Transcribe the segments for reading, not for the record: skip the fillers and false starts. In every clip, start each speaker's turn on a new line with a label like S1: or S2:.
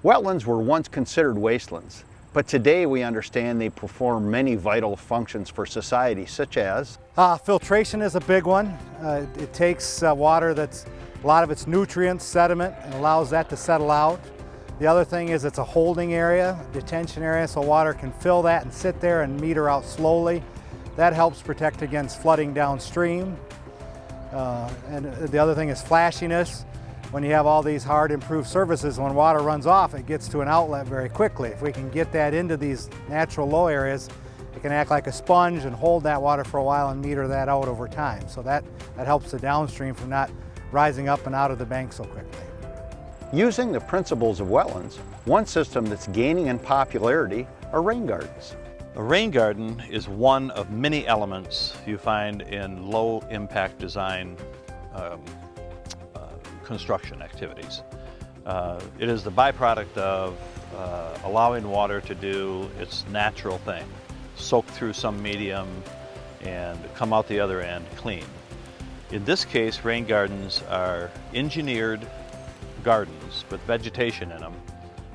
S1: Wetlands were once considered wastelands, but today we understand they perform many vital functions for society, such as?
S2: Filtration is a big one. It takes water that's a lot of its nutrients, sediment, and allows that to settle out. The other thing is it's a holding area, detention area, so water can fill that and sit there and meter out slowly. That helps protect against flooding downstream. And the other thing is flashiness. When you have all these hard improved surfaces, when water runs off, it gets to an outlet very quickly. If we can get that into these natural low areas, it can act like a sponge and hold that water for a while and meter that out over time. So that helps the downstream from not rising up and out of the bank so quickly.
S1: Using the principles of wetlands, one system that's gaining in popularity are rain gardens.
S3: A rain garden is one of many elements you find in low impact design construction activities. It is the byproduct of allowing water to do its natural thing, soak through some medium and come out the other end clean. In this case, rain gardens are engineered gardens with vegetation in them,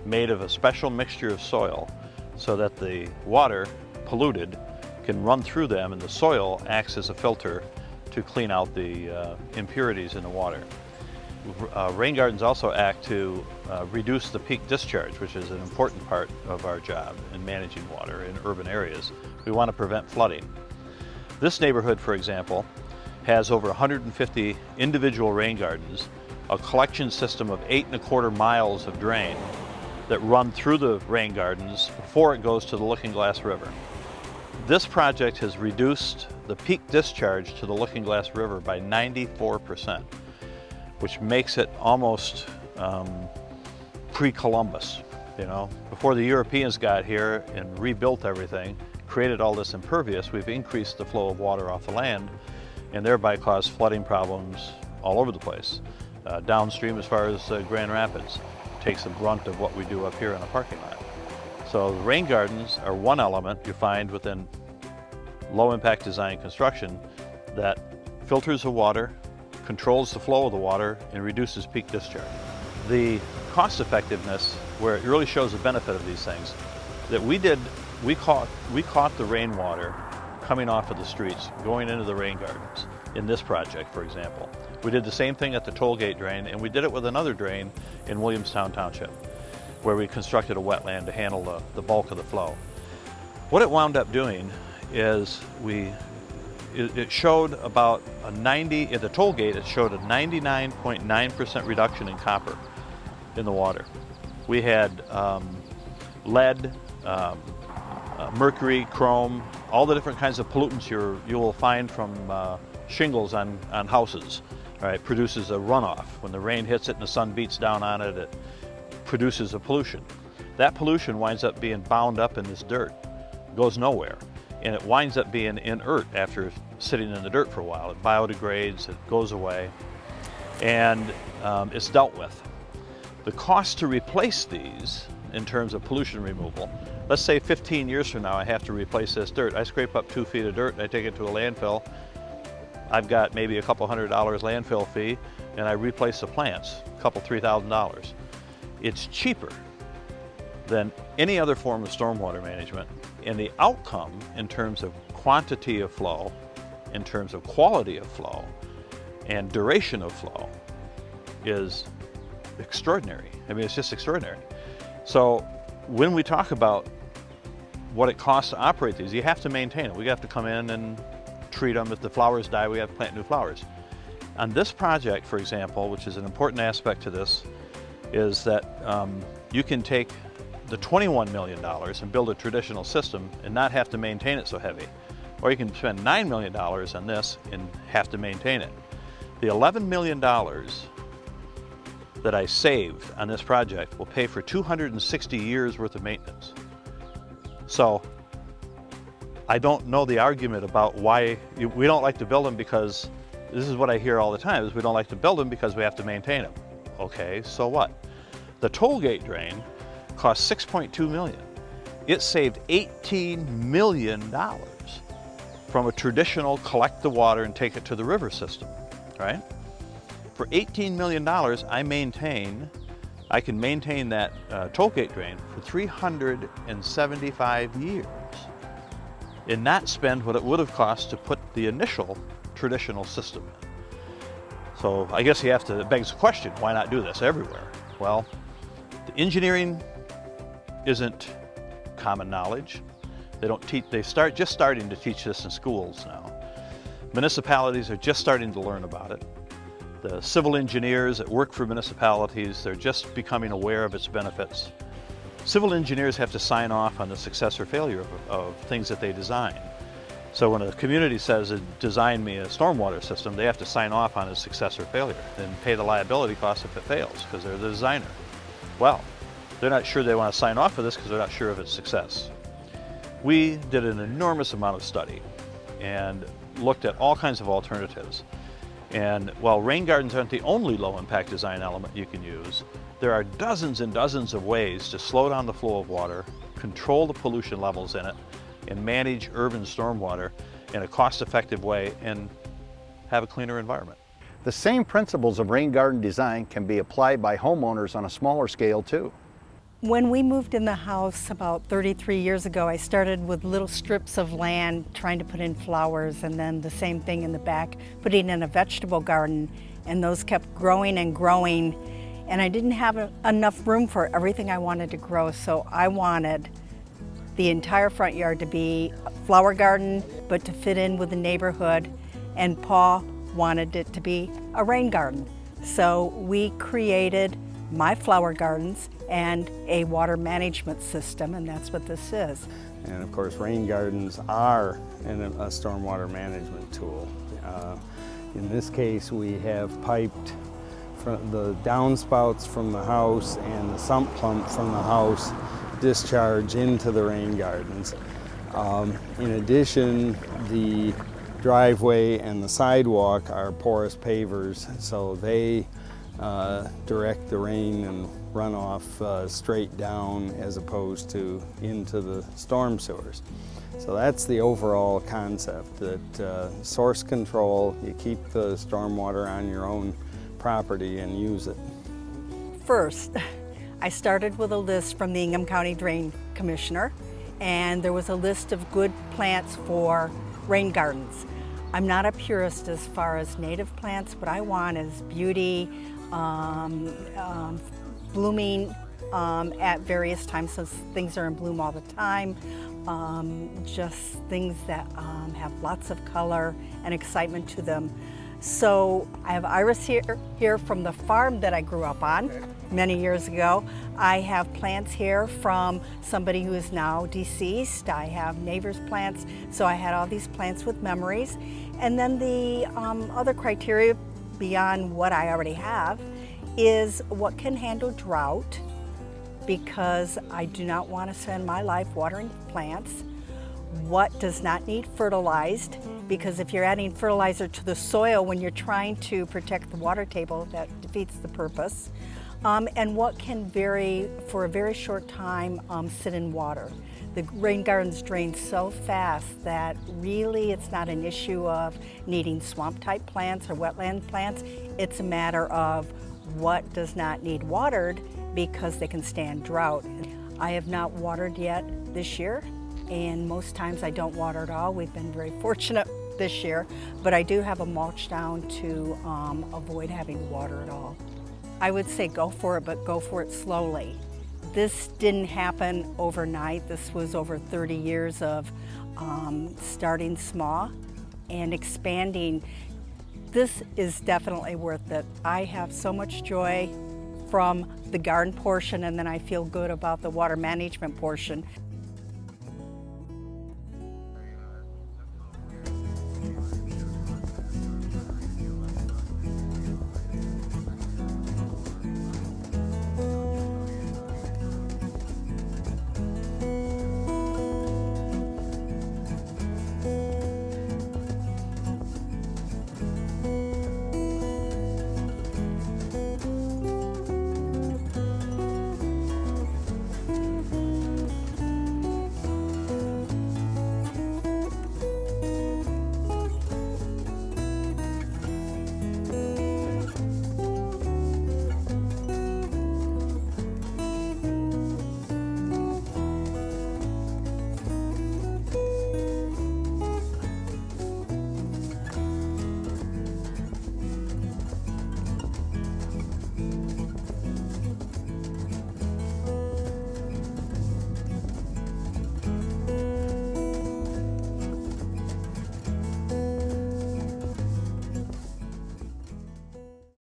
S3: made of a special mixture of soil so that the water, polluted, can run through them and the soil acts as a filter to clean out the impurities in the water. Rain gardens also act to reduce the peak discharge, which is an important part of our job in managing water in urban areas. We want to prevent flooding. This neighborhood, for example, has over 150 individual rain gardens, a collection system of 8¼ miles of drain that run through the rain gardens before it goes to the Looking Glass River. This project has reduced the peak discharge to the Looking Glass River by 94%. Which makes it almost pre-Columbus, you know. Before the Europeans got here and rebuilt everything, created all this impervious, we've increased the flow of water off the land and thereby caused flooding problems all over the place. Downstream as far as Grand Rapids takes the brunt of what we do up here in a parking lot. So the rain gardens are one element you find within low impact design construction that filters the water, controls the flow of the water, and reduces peak discharge. The cost effectiveness, where it really shows the benefit of these things, that we caught the rainwater coming off of the streets, going into the rain gardens in this project, for example. We did the same thing at the toll gate drain, and we did it with another drain in Williamstown Township, where we constructed a wetland to handle the bulk of the flow. What it wound up doing is it showed about at the toll gate, it showed a 99.9% reduction in copper in the water. We had lead, mercury, chrome, all the different kinds of pollutants you will find from shingles on houses. Right, produces a runoff. When the rain hits it and the sun beats down on it, it produces a pollution. That pollution winds up being bound up in this dirt, goes nowhere. And it winds up being inert after sitting in the dirt for a while. It biodegrades, it goes away, and it's dealt with. The cost to replace these in terms of pollution removal, let's say 15 years from now I have to replace this dirt. I scrape up 2 feet of dirt and I take it to a landfill. I've got maybe a couple $100 landfill fee, and I replace the plants, a couple $3,000. It's cheaper than any other form of stormwater management, and the outcome in terms of quantity of flow, in terms of quality of flow, and duration of flow is extraordinary. I mean, it's just extraordinary. So when we talk about what it costs to operate these, you have to maintain it. We have to come in and treat them. If the flowers die, we have to plant new flowers. On this project, for example, which is an important aspect to this, is that you can take the $21 million and build a traditional system and not have to maintain it so heavy. Or you can spend $9 million on this and have to maintain it. The $11 million that I saved on this project will pay for 260 years worth of maintenance. So I don't know the argument about why we don't like to build them, because this is what I hear all the time, is we don't like to build them because we have to maintain them. Okay, so what? The toll gate drain cost $6.2 million. It saved $18 million from a traditional collect the water and take it to the river system, right? For $18 million, I maintain I can maintain that toll gate drain for 375 years and not spend what it would have cost to put the initial traditional system in. So I guess it begs the question, why not do this everywhere? Well, the engineering isn't common knowledge. They're just starting to teach this in schools now. Municipalities are just starting to learn about it. The civil engineers that work for municipalities, they're just becoming aware of its benefits. Civil engineers have to sign off on the success or failure of things that they design. So when a community says, design me a stormwater system, they have to sign off on its success or failure and pay the liability costs if it fails, because they're the designer. Well, they're not sure they want to sign off for this because they're not sure of its success. We did an enormous amount of study and looked at all kinds of alternatives. And while rain gardens aren't the only low-impact design element you can use, there are dozens and dozens of ways to slow down the flow of water, control the pollution levels in it, and manage urban stormwater in a cost-effective way and have a cleaner environment.
S1: The same principles of rain garden design can be applied by homeowners on a smaller scale too.
S4: When we moved in the house about 33 years ago, I started with little strips of land trying to put in flowers, and then the same thing in the back, putting in a vegetable garden, and those kept growing and growing, and I didn't have enough room for everything I wanted to grow, so I wanted the entire front yard to be a flower garden, but to fit in with the neighborhood, and Paul wanted it to be a rain garden. So we created my flower gardens and a water management system, and that's what this is.
S5: And of course, rain gardens are a stormwater management tool. In this case, we have piped the downspouts from the house and the sump pump from the house discharge into the rain gardens. In addition, the driveway and the sidewalk are porous pavers, so they direct the rain and runoff straight down as opposed to into the storm sewers. So that's the overall concept, that source control, you keep the stormwater on your own property and use it.
S4: First, I started with a list from the Ingham County Drain Commissioner, and there was a list of good plants for rain gardens. I'm not a purist as far as native plants. What I want is beauty, blooming at various times, so things are in bloom all the time. Just things that have lots of color and excitement to them. So I have iris here from the farm that I grew up on many years ago. I have plants here from somebody who is now deceased. I have neighbors' plants, so I had all these plants with memories. And then the other criteria beyond what I already have is what can handle drought, because I do not want to spend my life watering plants. What does not need fertilized, because if you're adding fertilizer to the soil when you're trying to protect the water table, that defeats the purpose. And what can for a very short time, sit in water. The rain gardens drain so fast that really it's not an issue of needing swamp type plants or wetland plants. It's a matter of what does not need watered because they can stand drought. I have not watered yet this year, and most times I don't water at all. We've been very fortunate this year, but I do have a mulch down to avoid having to water at all. I would say go for it, but go for it slowly. This didn't happen overnight. This was over 30 years of starting small and expanding. This is definitely worth it. I have so much joy from the garden portion, and then I feel good about the water management portion.